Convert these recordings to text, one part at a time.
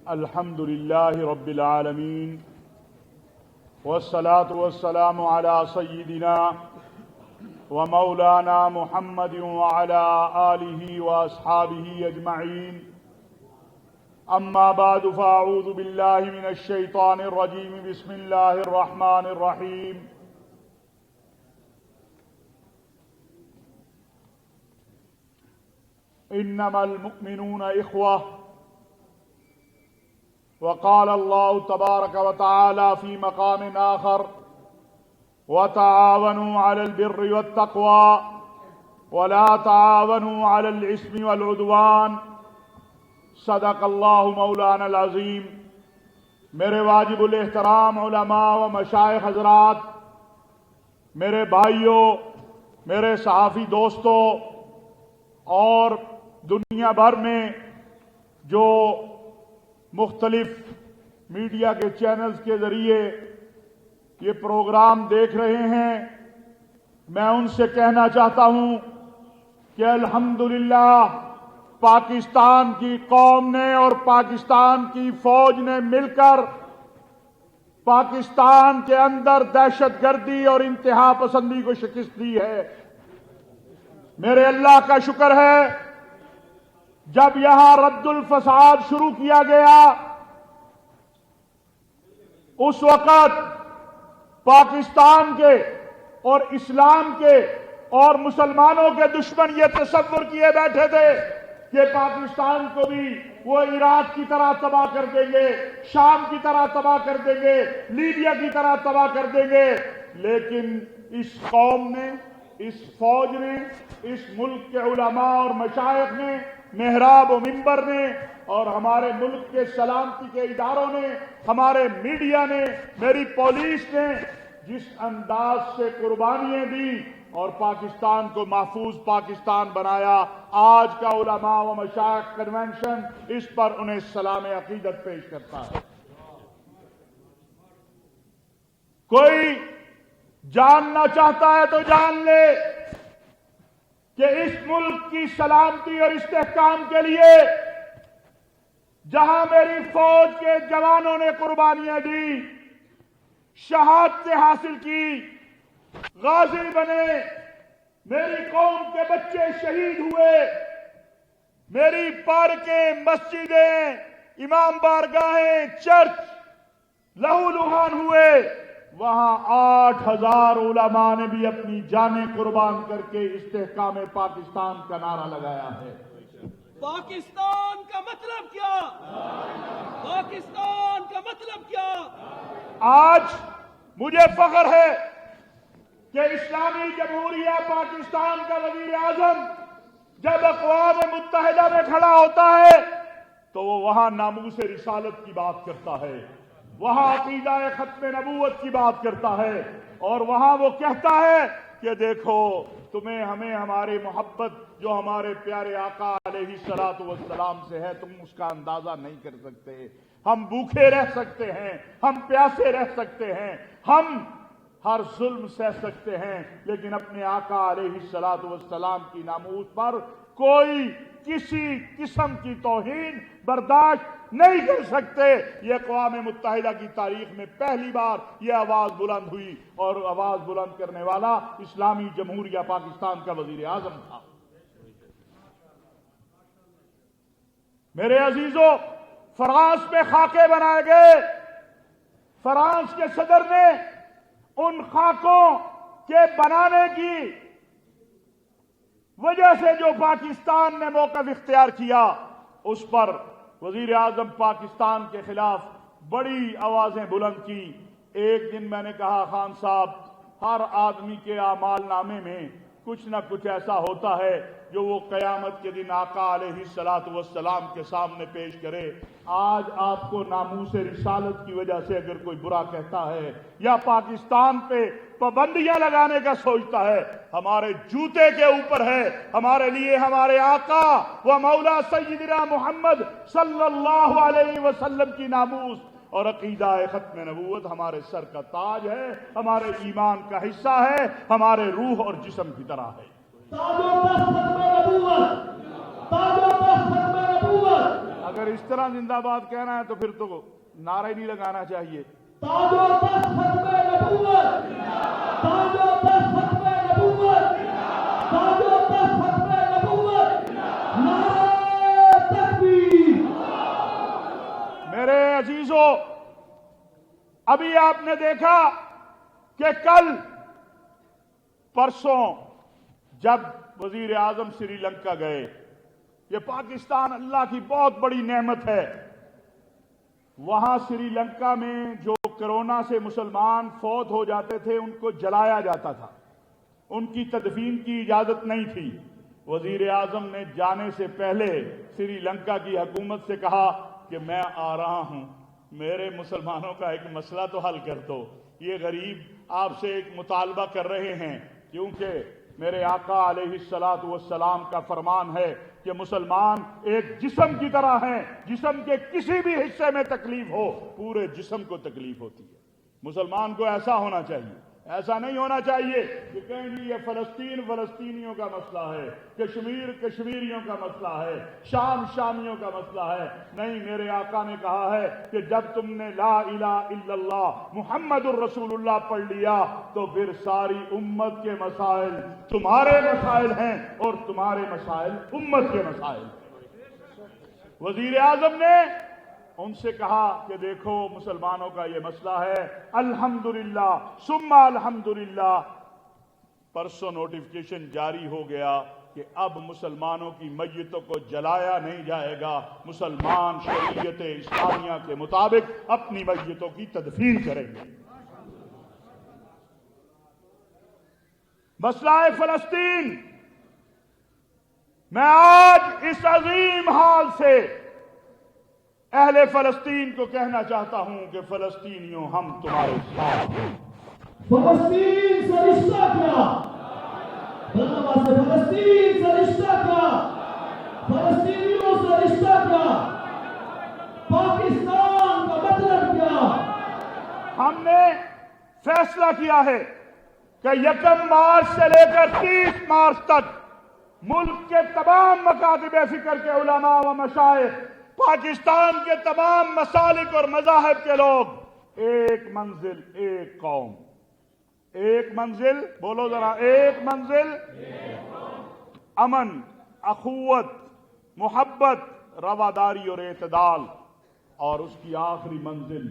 الحمد لله رب العالمين والصلاة والسلام على سيدنا ومولانا محمد وعلى آله وأصحابه أجمعين أما بعد فأعوذ بالله من الشيطان الرجيم بسم الله الرحمن الرحيم إنما المؤمنون إخوة وقال الله تبارك وتعالى في مقام آخر وتعاونوا على البر والتقوى ولا تعاونوا على الإثم والعدوان صدق اللہ مولانا العظیم۔ میرے واجب الاحترام علماء و مشائخ حضرات، میرے بھائیوں، میرے صحافی دوستوں اور دنیا بھر میں جو مختلف میڈیا کے چینلز کے ذریعے یہ پروگرام دیکھ رہے ہیں، میں ان سے کہنا چاہتا ہوں کہ الحمدللہ پاکستان کی قوم نے اور پاکستان کی فوج نے مل کر پاکستان کے اندر دہشت گردی اور انتہا پسندی کو شکست دی ہے۔ میرے اللہ کا شکر ہے، جب یہاں رد الفساد شروع کیا گیا اس وقت پاکستان کے اور اسلام کے اور مسلمانوں کے دشمن یہ تصور کیے بیٹھے تھے کہ پاکستان کو بھی وہ عراق کی طرح تباہ کر دیں گے، شام کی طرح تباہ کر دیں گے، لیبیا کی طرح تباہ کر دیں گے، لیکن اس قوم نے، اس فوج نے، اس ملک کے علماء اور مشائخ نے، محراب و منبر نے اور ہمارے ملک کے سلامتی کے اداروں نے، ہمارے میڈیا نے، میری پولیس نے جس انداز سے قربانیاں دی اور پاکستان کو محفوظ پاکستان بنایا، آج کا علماء و مشائخ کنونشن اس پر انہیں سلام عقیدت پیش کرتا ہے۔ کوئی جاننا چاہتا ہے تو جان لے کہ اس ملک کی سلامتی اور استحکام کے لیے جہاں میری فوج کے جوانوں نے قربانیاں دی، شہادتیں حاصل کی، غازی بنے، میری قوم کے بچے شہید ہوئے، میری پارکیں، مسجدیں، امام بارگاہیں، چرچ لہو لہان ہوئے، وہاں 8,000 علماء نے بھی اپنی جانیں قربان کر کے استحکام پاکستان کا نعرہ لگایا ہے۔ پاکستان کا مطلب کیا؟ پاکستان کا مطلب کیا؟ آج مجھے فخر ہے کہ اسلامی جمہوریہ پاکستان کا وزیر اعظم جب اقوام متحدہ میں کھڑا ہوتا ہے تو وہ وہاں ناموس رسالت کی بات کرتا ہے، وہاں عقیدہ ختم نبوت کی بات کرتا ہے، اور وہاں وہ کہتا ہے کہ دیکھو تمہیں ہمیں ہماری محبت جو ہمارے پیارے آقا علیہ الصلوۃ والسلام سے ہے تم اس کا اندازہ نہیں کر سکتے۔ ہم بھوکے رہ سکتے ہیں، ہم پیاسے رہ سکتے ہیں، ہم ہر ظلم سہ سکتے ہیں، لیکن اپنے آقا علیہ الصلوۃ والسلام کی ناموس پر کوئی کسی قسم کی توہین برداشت نہیں کر سکتے۔ یہ اقوام متحدہ کی تاریخ میں پہلی بار یہ آواز بلند ہوئی، اور آواز بلند کرنے والا اسلامی جمہوریہ پاکستان کا وزیر اعظم تھا۔ میرے عزیزوں، فرانس میں خاکے بنائے گئے، فرانس کے صدر نے ان خاکوں کے بنانے کی وجہ سے جو پاکستان نے موقف اختیار کیا اس پر وزیر اعظم پاکستان کے خلاف بڑی آوازیں بلند کی۔ ایک دن میں نے کہا خان صاحب، ہر آدمی کے اعمال نامے میں کچھ نہ کچھ ایسا ہوتا ہے جو وہ قیامت کے دن آقا علیہ الصلوۃ والسلام کے سامنے پیش کرے۔ آج آپ کو ناموس رسالت کی وجہ سے اگر کوئی برا کہتا ہے یا پاکستان پہ پابندیاں لگانے کا سوچتا ہے، ہمارے جوتے کے اوپر ہے، ہمارے لیے ہمارے آقا و مولا سیدنا محمد صلی اللہ علیہ وسلم کی ناموس اور عقیدہ ختم نبوت ہمارے سر کا تاج ہے، ہمارے ایمان کا حصہ ہے، ہمارے روح اور جسم کی طرح ہے۔ تاج و تخت ختم نبوت، تاج و تخت ختم اگر اس طرح زندہ باد کہنا ہے تو پھر تو نعرہ ہی نہیں لگانا چاہیے. تاج و تخت ختم نبوت، تاج و تخت ختم نبوت، تاج و تخت ختم نبوت، نعرہ تکبیر. میرے عزیزو، ابھی آپ نے دیکھا کہ کل پرسوں جب وزیر اعظم سری لنکا گئے، یہ پاکستان اللہ کی بہت بڑی نعمت ہے. وہاں سری لنکا میں جو کرونا سے مسلمان فوت ہو جاتے تھے ان کو جلایا جاتا تھا، ان کی تدفین کی اجازت نہیں تھی. وزیر اعظم نے جانے سے پہلے سری لنکا کی حکومت سے کہا کہ میں آ رہا ہوں، میرے مسلمانوں کا ایک مسئلہ تو حل کر دو. یہ غریب آپ سے ایک مطالبہ کر رہے ہیں، کیونکہ میرے آقا علیہ الصلوۃ والسلام کا فرمان ہے کہ مسلمان ایک جسم کی طرح ہیں، جسم کے کسی بھی حصے میں تکلیف ہو پورے جسم کو تکلیف ہوتی ہے. مسلمان کو ایسا ہونا چاہیے، ایسا نہیں ہونا چاہیے کہ کہیں گے یہ فلسطین فلسطینیوں کا مسئلہ ہے، کشمیر کشمیریوں کا مسئلہ ہے، شام شامیوں کا مسئلہ ہے. نہیں، میرے آقا نے کہا ہے کہ جب تم نے لا الہ الا اللہ محمد الرسول اللہ پڑھ لیا تو پھر ساری امت کے مسائل تمہارے مسائل ہیں اور تمہارے مسائل امت کے مسائل. وزیر اعظم نے ان سے کہا کہ دیکھو مسلمانوں کا یہ مسئلہ ہے، الحمدللہ ثم الحمدللہ. پرسوں نوٹیفیکیشن جاری ہو گیا کہ اب مسلمانوں کی میتوں کو جلایا نہیں جائے گا، مسلمان شریعت اسلامیہ کے مطابق اپنی میتوں کی تدفین کریں گے. مسئلہ فلسطین، میں آج اس عظیم حال سے اہل فلسطین کو کہنا چاہتا ہوں کہ فلسطینیوں ہم تمہارے ساتھ ہیں. فلسطین سے رشتہ کیا؟ فلسطین سے رشتہ کیا؟ فلسطینیوں سے رشتہ کیا؟ پاکستان کا مطلب کیا؟ ہم نے فیصلہ کیا ہے کہ 1 مارچ سے لے کر 30 مارچ تک ملک کے تمام مکاتب فکر کے علماء و مشائخ، پاکستان کے تمام مسالک اور مذاہب کے لوگ، ایک منزل ایک قوم، ایک منزل، بولو ذرا، ایک منزل، امن، اخوت، محبت، رواداری اور اعتدال. اور اس کی آخری منزل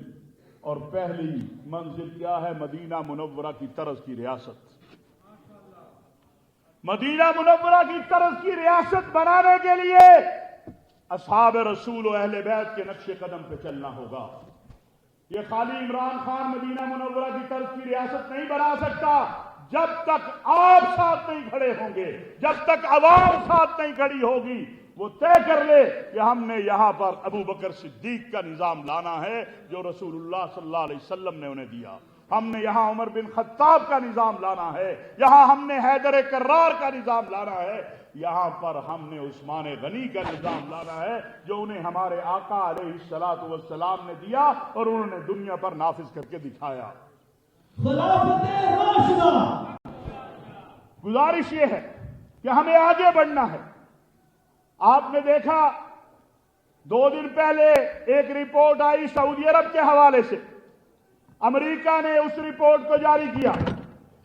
اور پہلی منزل کیا ہے؟ مدینہ منورہ کی طرز کی ریاست. مدینہ منورہ کی طرز کی ریاست بنانے کے لیے اصحاب رسول و اہل بیت کے نقش قدم پہ چلنا ہوگا. یہ خالی عمران خان مدینہ منورہ کی طرز کی ریاست نہیں بنا سکتا جب تک آپ ساتھ نہیں کھڑے ہوں گے، جب تک عوام ساتھ نہیں کھڑی ہوگی. وہ طے کر لے کہ ہم نے یہاں پر ابو بکر صدیق کا نظام لانا ہے جو رسول اللہ صلی اللہ علیہ وسلم نے انہیں دیا. ہم نے یہاں عمر بن خطاب کا نظام لانا ہے، یہاں ہم نے حیدر کرار کا نظام لانا ہے، یہاں پر ہم نے عثمان غنی کا نظام لانا ہے جو انہیں ہمارے آقا علیہ الصلوۃ والسلام نے دیا اور انہوں نے دنیا پر نافذ کر کے دکھایا. خلافت راشدہ. گزارش یہ ہے کہ ہمیں آگے بڑھنا ہے. آپ نے دیکھا 2 دن پہلے ایک رپورٹ آئی سعودی عرب کے حوالے سے، امریکہ نے اس رپورٹ کو جاری کیا.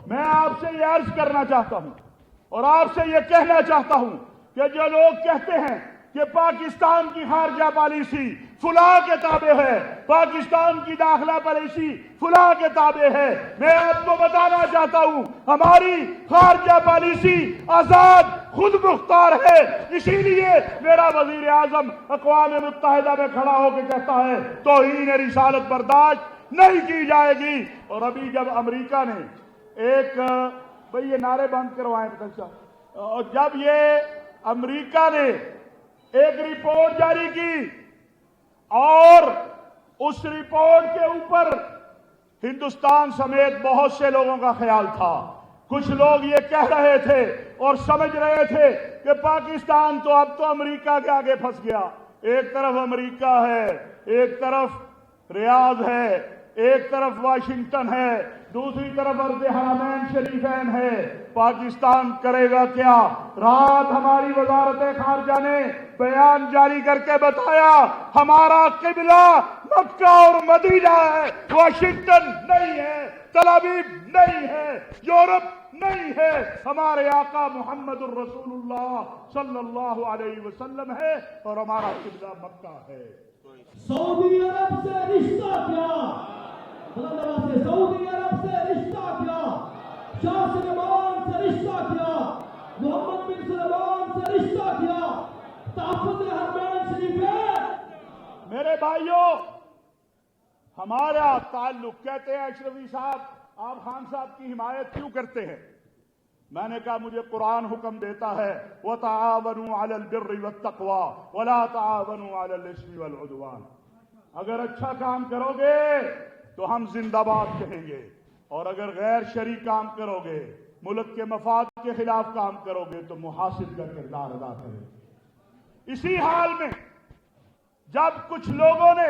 میں آپ سے یہ عرض کرنا چاہتا ہوں اور آپ سے یہ کہنا چاہتا ہوں کہ جو لوگ کہتے ہیں کہ پاکستان کی خارجہ پالیسی فلاں کے تابع ہے، پاکستان کی داخلہ پالیسی فلاں کے تابع ہے، میں آپ کو بتانا چاہتا ہوں ہماری خارجہ پالیسی آزاد خود مختار ہے. اسی لیے میرا وزیر اعظم اقوام متحدہ میں کھڑا ہو کے کہتا ہے توہین رسالت برداشت نہیں کی جائے گی. اور ابھی جب امریکہ نے ایک، بھئی یہ نعرے بند کروائیں پتہ، اور جب یہ امریکہ نے ایک رپورٹ جاری کی اور اس رپورٹ کے اوپر ہندوستان سمیت بہت سے لوگوں کا خیال تھا. کچھ لوگ یہ کہہ رہے تھے اور سمجھ رہے تھے کہ پاکستان تو اب تو امریکہ کے آگے پھنس گیا. ایک طرف امریکہ ہے، ایک طرف ریاض ہے، ایک طرف واشنگٹن ہے، دوسری طرف ارض حرمین شریفین ہے، پاکستان کرے گا کیا؟ رات ہماری وزارت خارجہ نے بیان جاری کر کے بتایا ہمارا قبلہ مکہ اور مدینہ ہے، واشنگٹن نہیں ہے، تل ابیب نہیں ہے، یورپ نہیں ہے، ہمارے آقا محمد الرسول اللہ صلی اللہ علیہ وسلم ہے اور ہمارا قبلہ مکہ ہے۔ سعودی عرب سے رشتہ کیا؟ سعودی عرب سے رشتہ کیا؟ شاہ سلمان سے رشتہ کیا؟ محمد بن سلمان سے رشتہ کیا؟ تحفظ حرمین شریف ہے۔ میرے بھائیوں، ہمارا تعلق، کہتے ہیں اشرفی صاحب آپ خان صاحب کی حمایت کیوں کرتے ہیں؟ میں نے کہا مجھے قرآن حکم دیتا ہے وَتَعَاوَنُوا عَلَى الْبِرِّ وَالتَّقْوَى وَلَا تَعَاوَنُوا عَلَى الْإِثْمِ وَالْعُدْوَانِ۔ اگر اچھا کام کرو گے تو ہم زندہ باد کہیں گے، اور اگر غیر شرعی کام کرو گے، ملک کے مفاد کے خلاف کام کرو گے تو محاسب کا کردار ادا کریں گے۔ اسی حال میں جب کچھ لوگوں نے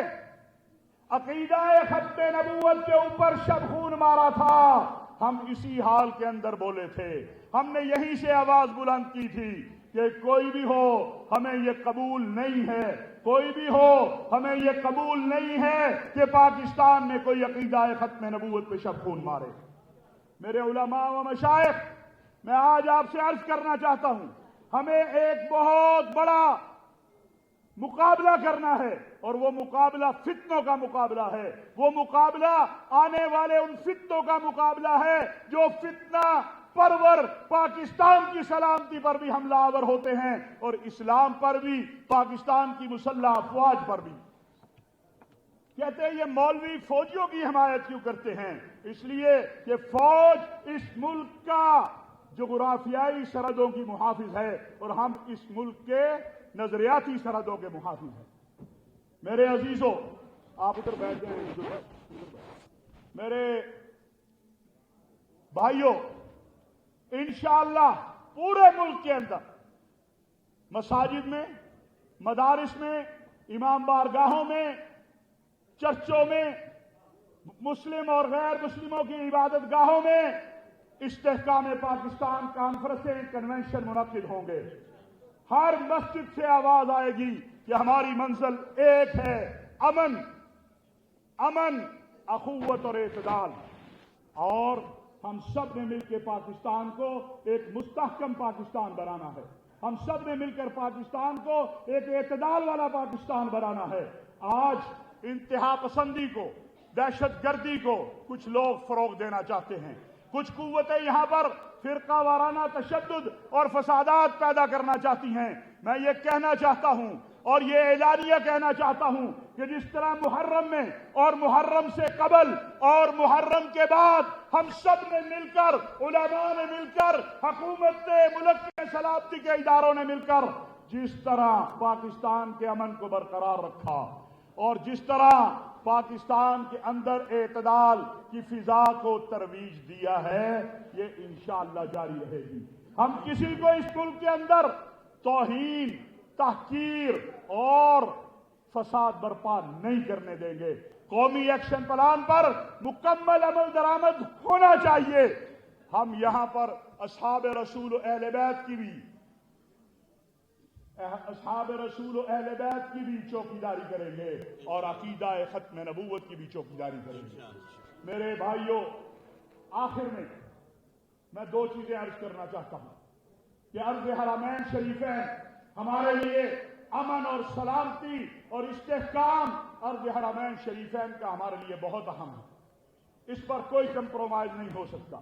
عقیدہ ختم نبوت کے اوپر شب خون مارا تھا، ہم اسی حال کے اندر بولے تھے، ہم نے یہیں سے آواز بلند کی تھی کہ کوئی بھی ہو ہمیں یہ قبول نہیں ہے، کوئی بھی ہو ہمیں یہ قبول نہیں ہے کہ پاکستان میں کوئی عقیدہ ختم نبوت پہ شب خون مارے۔ میرے علماء و مشائخ، میں آج آپ سے عرض کرنا چاہتا ہوں، ہمیں ایک بہت بڑا مقابلہ کرنا ہے، اور وہ مقابلہ فتنوں کا مقابلہ ہے، وہ مقابلہ آنے والے ان فتنوں کا مقابلہ ہے جو فتنہ پرور پاکستان کی سلامتی پر بھی حملہ آور ہوتے ہیں اور اسلام پر بھی، پاکستان کی مسلح افواج پر بھی۔ کہتے ہیں یہ مولوی فوجیوں کی حمایت کیوں کرتے ہیں؟ اس لیے کہ فوج اس ملک کا جغرافیائی سرحدوں کی محافظ ہے اور ہم اس ملک کے نظریاتی سرحدوں کے محافظ ہیں۔ میرے عزیزوں، آپ ادھر بیٹھ جائیں، میرے بھائیوں، انشاءاللہ پورے ملک کے اندر مساجد میں، مدارس میں، امام بارگاہوں میں، چرچوں میں، مسلم اور غیر مسلموں کی عبادت گاہوں میں استحکام پاکستان کانفرنسیں، کنونشن منعقد ہوں گے۔ ہر مسجد سے آواز آئے گی کہ ہماری منزل ایک ہے، امن، امن، اخوت اور اعتدال، اور ہم سب نے مل کے پاکستان کو ایک مستحکم پاکستان بنانا ہے، ہم سب نے مل کر پاکستان کو ایک اعتدال والا پاکستان بنانا ہے۔ آج انتہا پسندی کو، دہشت گردی کو کچھ لوگ فروغ دینا چاہتے ہیں، کچھ قوتیں یہاں پر فرقہ وارانہ تشدد اور فسادات پیدا کرنا چاہتی ہیں۔ میں یہ کہنا چاہتا ہوں اور یہ اعلانیہ کہنا چاہتا ہوں کہ جس طرح محرم میں اور محرم سے قبل اور محرم کے بعد ہم سب نے مل کر، علماء نے مل کر، حکومت نے، ملک کے سلامتی کے اداروں نے مل کر جس طرح پاکستان کے امن کو برقرار رکھا اور جس طرح پاکستان کے اندر اعتدال کی فضا کو ترویج دیا ہے، یہ انشاءاللہ جاری رہے گی۔ ہم کسی کو اس ملک کے اندر توہین، تحقیر اور فساد برپا نہیں کرنے دیں گے۔ قومی ایکشن پلان پر مکمل عمل درآمد ہونا چاہیے۔ ہم یہاں پر اصحاب رسول و اہل بیت کی بھی چوکیداری کریں گے اور عقیدہ ختم نبوت کی بھی چوکیداری کریں گے۔ میرے بھائیوں، آخر میں دو چیزیں عرض کرنا چاہتا ہوں کہ ارض حرمین شریفین ہمارے لیے امن اور سلامتی اور استحکام ارض حرمین شریفین کا ہمارے لیے بہت اہم ہے، اس پر کوئی کمپرومائز نہیں ہو سکتا۔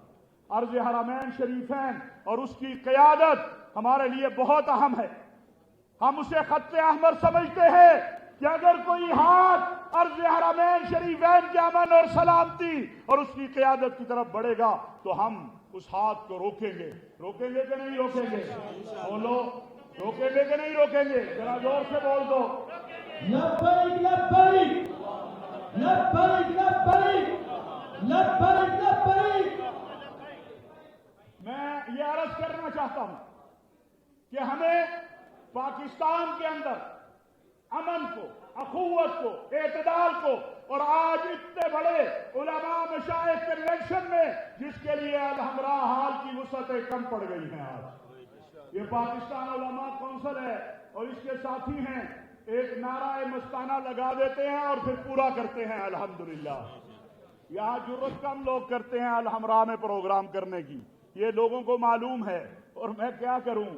ارض حرمین شریفین اور اس کی قیادت ہمارے لیے بہت اہم ہے۔ ہم اسے خط احمر سمجھتے ہیں کہ اگر کوئی ہاتھ ارض حرمین شریفین کے امن اور سلامتی اور اس کی قیادت کی طرف بڑھے گا تو ہم اس ہاتھ کو روکیں گے۔ روکیں گے کہ نہیں روکیں گے؟ بولو، روکیں گے کہ نہیں روکیں گے؟ ذرا زور سے بول دو۔ لبیک لبیک لبیک لبیک لبیک لبیک۔ میں یہ عرض کرنا چاہتا ہوں کہ ہمیں پاکستان کے اندر امن کو، اخوت کو، اعتدال کو اور آج اتنے بڑے علماء مشائخ کنونشن میں جس کے لیے الحمرا حال کی وسعتیں کم پڑ گئی ہیں. آج یہ پاکستان علماء کونسل ہے اور اس کے ساتھی ہیں، ایک نعرہ مستانہ لگا دیتے ہیں اور پھر پورا کرتے ہیں. الحمدللہ یہاں جرت کم لوگ کرتے ہیں الحمرا میں پروگرام کرنے کی، یہ لوگوں کو معلوم ہے. اور میں کیا کروں،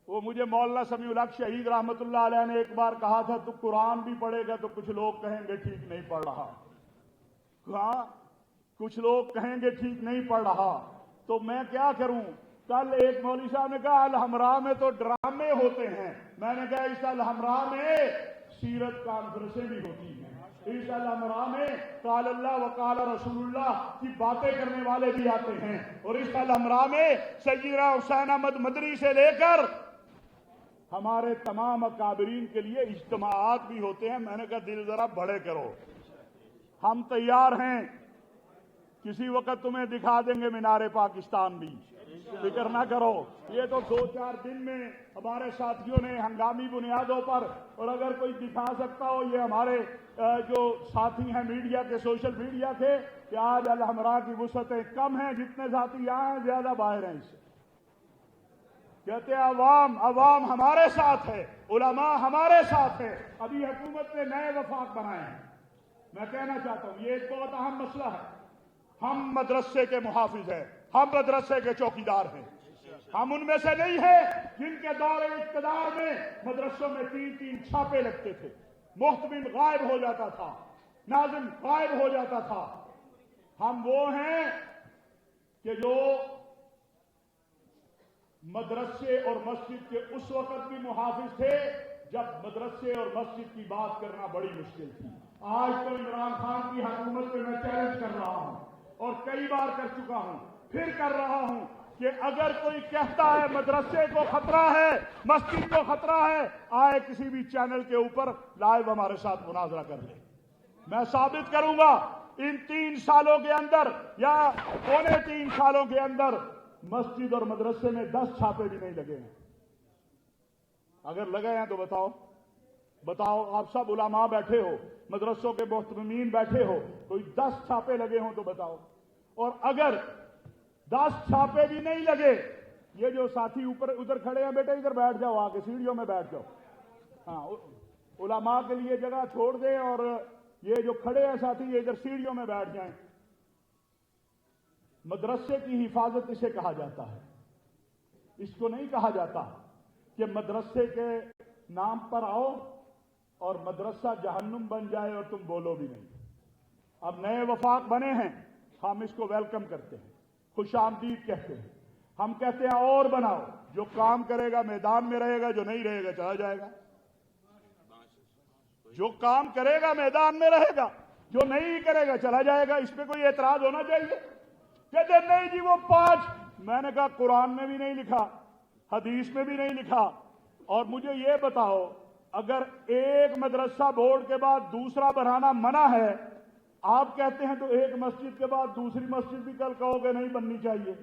وہ مجھے مولانا سمیع الحق شہید رحمت اللہ علیہ نے ایک بار کہا تھا تو قرآن بھی پڑھے گا تو کچھ لوگ کہیں گے ٹھیک نہیں پڑھ رہا. ہاں کچھ لوگ کہیں گے ٹھیک نہیں پڑھ رہا، تو میں کیا کروں. کل ایک مولوی صاحب نے کہا الحمرا میں تو ڈرامے ہوتے ہیں. میں نے کہا اس الحمرا میں سیرت کانفرنسیں بھی ہوتی ہیں، اس الحمرا میں قال اللہ وقال رسول اللہ کی باتیں کرنے والے بھی آتے ہیں، اور اس الحمرا میں سیدنا حسین احمد مدنی سے لے کر ہمارے تمام اکابرین کے لیے اجتماعات بھی ہوتے ہیں. میں نے کہا دل ذرا بڑے کرو، ہم تیار ہیں، کسی وقت تمہیں دکھا دیں گے مینار پاکستان بھی، فکر نہ کرو. یہ تو 2-4 دن میں ہمارے ساتھیوں نے ہنگامی بنیادوں پر، اور اگر کوئی دکھا سکتا ہو یہ ہمارے جو ساتھی ہیں میڈیا کے، سوشل میڈیا کے، کہ آج الحمرا کی وسعتیں کم ہیں، جتنے ساتھی یہاں ہیں زیادہ باہر ہیں. اس سے کہتے ہیں عوام ہمارے ساتھ ہے، علماء ہمارے ساتھ ہے. ابھی حکومت نے نئے وفاق بنائے ہیں. میں کہنا چاہتا ہوں یہ ایک بہت اہم مسئلہ ہے. ہم مدرسے کے محافظ ہیں، ہم مدرسے کے چوکیدار ہیں. ہم ان میں سے نہیں ہیں جن کے دور اقتدار میں مدرسوں میں 3 چھاپے لگتے تھے، محتمم غائب ہو جاتا تھا، ناظم غائب ہو جاتا تھا. ہم وہ ہیں کہ جو مدرسے اور مسجد کے اس وقت بھی محافظ تھے جب مدرسے اور مسجد کی بات کرنا بڑی مشکل تھی. آج تو عمران خان کی حکومت میں چیلنج کر رہا ہوں اور کئی بار کر چکا ہوں، پھر کر رہا ہوں کہ اگر کوئی کہتا ہے مدرسے کو خطرہ ہے، مسجد کو خطرہ ہے، آئے کسی بھی چینل کے اوپر لائیو ہمارے ساتھ مناظرہ کر لے. میں ثابت کروں گا ان 3 سالوں کے اندر یا 3.25 سالوں کے اندر مسجد اور مدرسے میں 10 چھاپے بھی نہیں لگے ہیں. اگر لگے ہیں تو بتاؤ. آپ سب علماء بیٹھے ہو، مدرسوں کے محترمین بیٹھے ہو، کوئی 10 چھاپے لگے ہوں تو بتاؤ. اور اگر 10 چھاپے بھی نہیں لگے، یہ جو ساتھی اوپر ادھر کھڑے ہیں بیٹے ادھر بیٹھ جاؤ، آگے سیڑھیوں میں بیٹھ جاؤ. ہاں علماء کے لیے جگہ چھوڑ دیں اور یہ جو کھڑے ہیں ساتھی یہ ادھر سیڑھیوں میں بیٹھ جائیں. مدرسے کی حفاظت اسے کہا جاتا ہے. اس کو نہیں کہا جاتا کہ مدرسے کے نام پر آؤ اور مدرسہ جہنم بن جائے اور تم بولو بھی نہیں. اب نئے وفاق بنے ہیں، ہم اس کو ویلکم کرتے ہیں، خوش آمدید کہتے ہیں. ہم کہتے ہیں اور بناؤ، جو کام کرے گا میدان میں رہے گا، جو نہیں رہے گا چلا جائے گا. جو کام کرے گا میدان میں رہے گا، جو نہیں کرے گا چلا جائے گا. اس پہ کوئی اعتراض ہونا چاہیے. کہتے نہیں جی وہ 5. میں نے کہا قرآن میں بھی نہیں لکھا، حدیث میں بھی نہیں لکھا. اور مجھے یہ بتاؤ اگر ایک مدرسہ بورڈ کے بعد دوسرا بنانا منع ہے، آپ کہتے ہیں تو ایک مسجد کے بعد دوسری مسجد بھی کل کہو گے نہیں بننی چاہیے.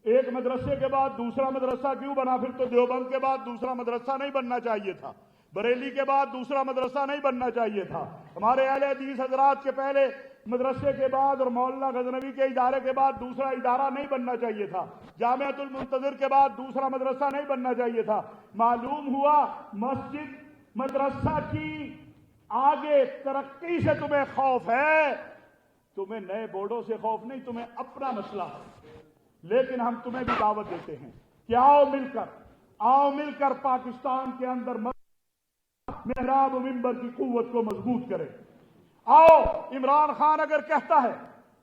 ایک مدرسے کے بعد دوسرا مدرسہ کیوں بنا؟ پھر تو دیوبند کے بعد دوسرا مدرسہ نہیں بننا چاہیے تھا، بریلی کے بعد دوسرا مدرسہ نہیں بننا چاہیے تھا، ہمارے اہل حدیث حضرات کے پہلے مدرسے کے بعد اور مولانا غزنوی کے ادارے کے بعد دوسرا ادارہ نہیں بننا چاہیے تھا، جامعۃ المنتظر کے بعد دوسرا مدرسہ نہیں بننا چاہیے تھا. معلوم ہوا مسجد مدرسہ کی آگے ترقی سے تمہیں خوف ہے، تمہیں نئے بورڈوں سے خوف نہیں، تمہیں اپنا مسئلہ ہے. لیکن ہم تمہیں بھی دعوت دیتے ہیں کہ آؤ مل کر پاکستان کے اندر محراب و منبر کی قوت کو مضبوط کریں. آؤ عمران خان اگر کہتا ہے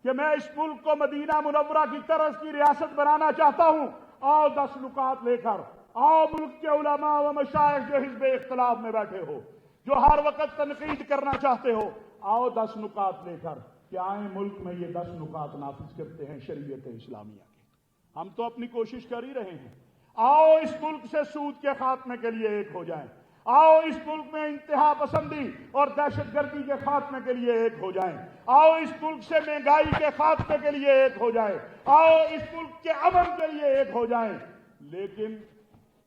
کہ میں اس ملک کو مدینہ منورہ کی طرز کی ریاست بنانا چاہتا ہوں، آؤ 10 نکات لے کر آؤ. ملک کے علماء و مشائخ جو حزب اختلاف میں بیٹھے ہو، جو ہر وقت تنقید کرنا چاہتے ہو، آؤ 10 نکات لے کر کہ آئیں ملک میں یہ 10 نکات نافذ کرتے ہیں شریعت اسلامیہ کے. ہم تو اپنی کوشش کر ہی رہے ہیں. آؤ اس ملک سے سود کے خاتمے کے لیے ایک ہو جائیں. آؤ اس ملک میں انتہا پسندی اور دہشت گردی کے خاتمے کے لیے ایک ہو جائیں. آؤ اس ملک سے مہنگائی کے خاتمے کے لیے ایک ہو جائیں. آؤ اس ملک کے امن کے لیے ایک ہو جائیں. لیکن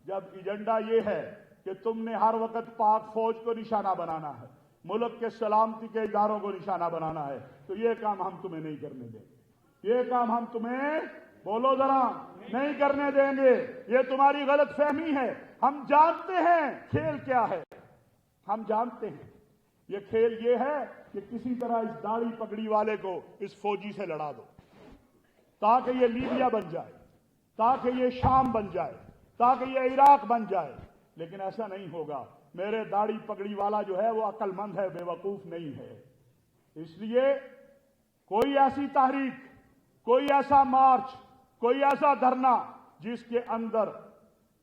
جب ایجنڈا یہ ہے کہ تم نے ہر وقت پاک فوج کو نشانہ بنانا ہے، ملک کے سلامتی کے اداروں کو نشانہ بنانا ہے، تو یہ کام ہم تمہیں نہیں کرنے دیں گے، یہ کام ہم تمہیں بولو ذرا نہیں کرنے دیں گے۔ یہ تمہاری غلط فہمی ہے، ہم جانتے ہیں کھیل کیا ہے، ہم جانتے ہیں یہ کھیل یہ ہے کہ کسی طرح اس داڑھی پگڑی والے کو اس فوجی سے لڑا دو، تاکہ یہ لیبیا بن جائے، تاکہ یہ شام بن جائے، تاکہ یہ عراق بن جائے، لیکن ایسا نہیں ہوگا۔ میرے داڑھی پگڑی والا جو ہے وہ عقل مند ہے، بے وقوف نہیں ہے۔ اس لیے کوئی ایسی تحریک، کوئی ایسا مارچ، کوئی ایسا دھرنا جس کے اندر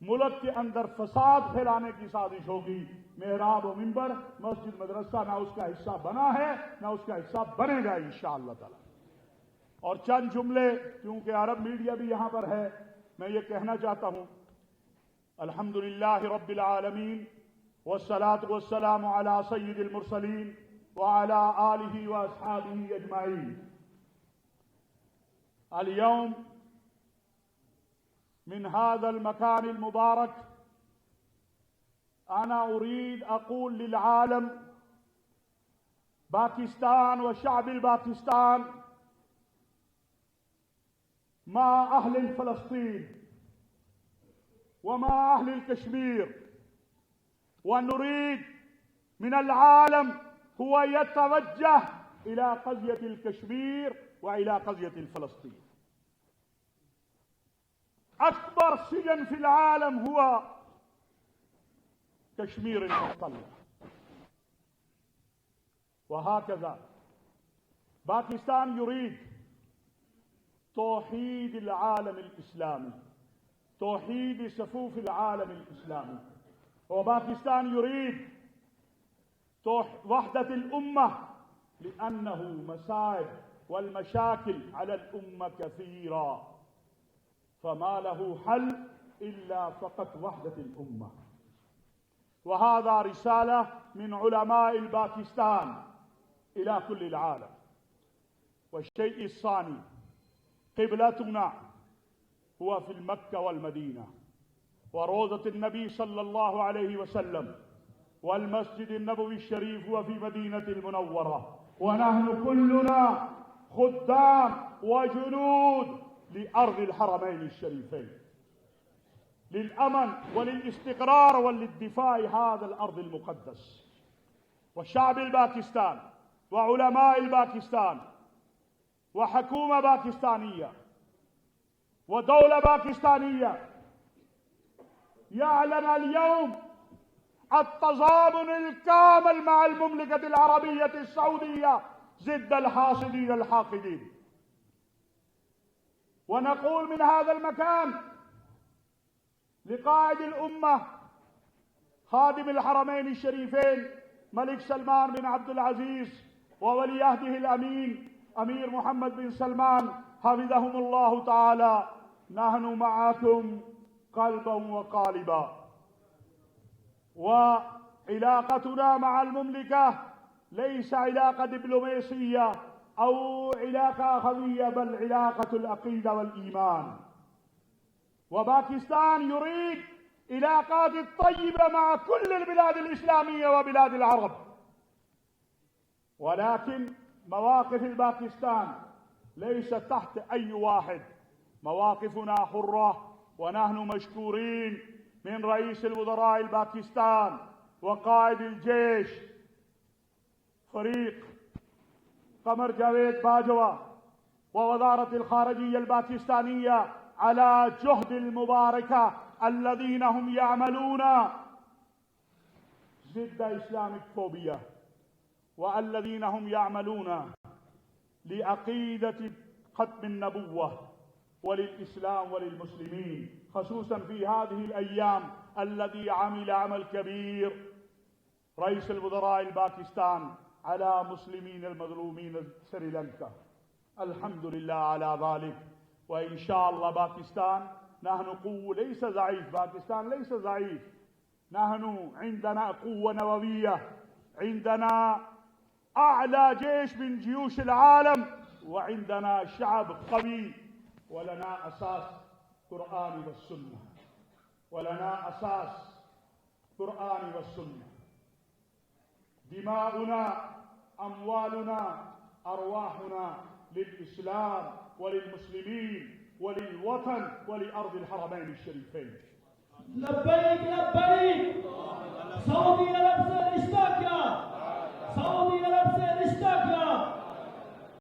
ملک کے اندر فساد پھیلانے کی سازش ہوگی، محراب و منبر، مسجد مدرسہ نہ اس کا حصہ بنا ہے نہ اس کا حصہ بنے گا انشاءاللہ تعالی۔ اور چند جملے، کیونکہ عرب میڈیا بھی یہاں پر ہے، میں یہ کہنا چاہتا ہوں، الحمدللہ رب العالمین والصلاة والسلام علی سید المرسلین وعلی آلہ واصحابہ اجمعین۔ اليوم من هذا المكان المبارك أنا أريد أقول للعالم باكستان وشعب الباكستان مع أهل فلسطين ومع أهل الكشمير، ونريد من العالم هو يتوجه إلى قضية الكشمير وإلى قضية فلسطين۔ أكبر سجن في العالم هو كشمير المحتلة، وهكذا باكستان يريد توحيد العالم الإسلامي، توحيد صفوف العالم الإسلامي، وباكستان يريد وحدة الأمة، لأنه مصائب والمشاكل على الأمة كثيرة، فما له حل إلا فقط وحدة الأمة۔ وهذا رسالة من علماء الباكستان إلى كل العالم۔ والشيء الثاني، قبلتنا هو في المكة والمدينة وروضة النبي صلى الله عليه وسلم، والمسجد النبوي الشريف هو في مدينة المنورة، ونحن كلنا خدام وجنود لأرض الحرمين الشريفين، للأمن وللاستقرار وللدفاع هذا الأرض المقدس. وشعب الباكستان وعلماء الباكستان وحكومة باكستانية ودولة باكستانية يعلن اليوم التضامن الكامل مع المملكة العربية السعودية ضد الحاسدين الحاقدين. ونقول من هذا المكان لقائد الأمة خادم الحرمين الشريفين ملك سلمان بن عبد العزيز وولي عهده الأمين أمير محمد بن سلمان حفظهم الله تعالى، نحن معكم قلبا وقالبا، وعلاقتنا مع المملكة ليس علاقة دبلوماسية أو علاقة أخوية، بل علاقة العقيدة والإيمان. وباكستان يريد علاقات طيبة مع كل البلاد الإسلامية وبلاد العرب، ولكن مواقف الباكستان ليست تحت أي واحد، مواقفنا حرة، ونحن مشكورين من رئيس الوزراء الباكستان وقائد الجيش فريق قمر جاوید باجوہ ووزارة الخارجية الباكستانية على جهد المباركة الذين هم يعملون ضد إسلاميك فوبيا، والذين هم يعملون لعقيدة ختم النبوة وللإسلام وللمسلمين، خصوصا في هذه الأيام الذي عمل عمل كبير رئيس الوزراء الباكستان على مسلمين المظلومين سريلانكا. الحمد لله على ذلك. وإن شاء الله باكستان نحن قوة ليس ضعيف، باكستان ليس ضعيف، نحن عندنا قوة نووية، عندنا أعلى جيش من جيوش العالم، وعندنا شعب قوي، ولنا أساس قرآن والسنة، ولنا أساس قرآن والسنة. دماؤنا اموالنا ارواحنا للاسلام وللمسلمين وللوطن ولارض الحرمين الشريفين. لبيك لبيك. سعودي